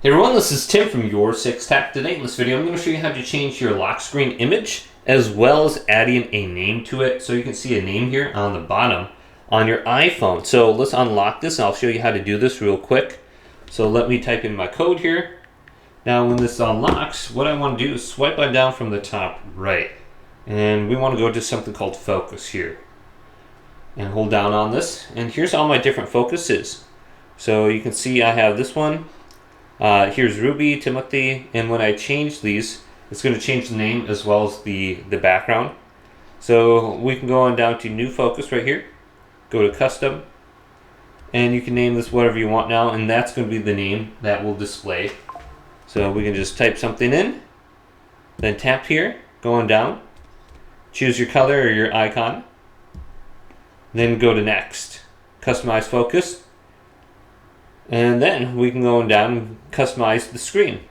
Hey everyone, this is Tim from Your Six Tech. Today in this video, I'm going to show you how to change your lock screen image as well as adding a name to it. So you can see a name here on the bottom on your iPhone. So let's unlock this and I'll show you how to do this real quick. So let me type in my code here. Now when this unlocks, what I want to do is swipe on down from the top right. And we want to go to something called focus here. And hold down on this. And here's all my different focuses. So you can see I have this one. Here's Ruby, Timothy, and when I change these, it's going to change the name as well as the background. So we can go on down to new focus right here, go to custom, and you can name this whatever you want now, and that's going to be the name that will display. So we can just type something in, then tap here, go on down, choose your color or your icon, then go to next, customize focus. And then we can go down and customize the screen.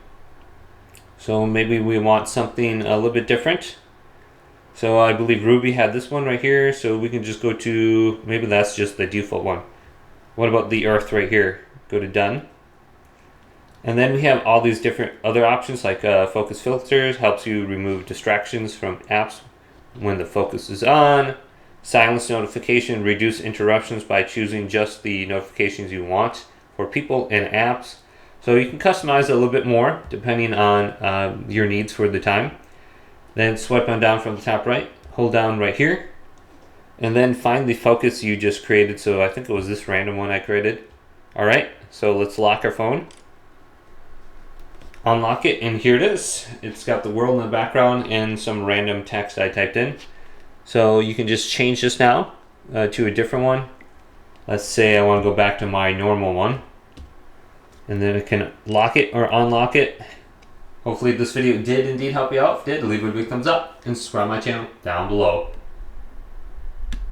So maybe we want something a little bit different. So I believe Ruby had this one right here. So we can just go to, maybe that's just the default one. What about the Earth right here? Go to done. And then we have all these different other options like focus filters, helps you remove distractions from apps when the focus is on. Silence notification, reduce interruptions by choosing just the notifications you want for people and apps. So you can customize it a little bit more depending on your needs for the time. Then swipe on down from the top right, hold down right here, and then find the focus you just created. So I think it was this random one I created. Alright, so let's lock our phone. Unlock it, and here it is. It's got the world in the background and some random text I typed in. So you can just change this now to a different one. Let's say I want to go back to my normal one. And then I can lock it or unlock it. Hopefully this video did indeed help you out. If it did, leave a big thumbs up and subscribe to my channel down below.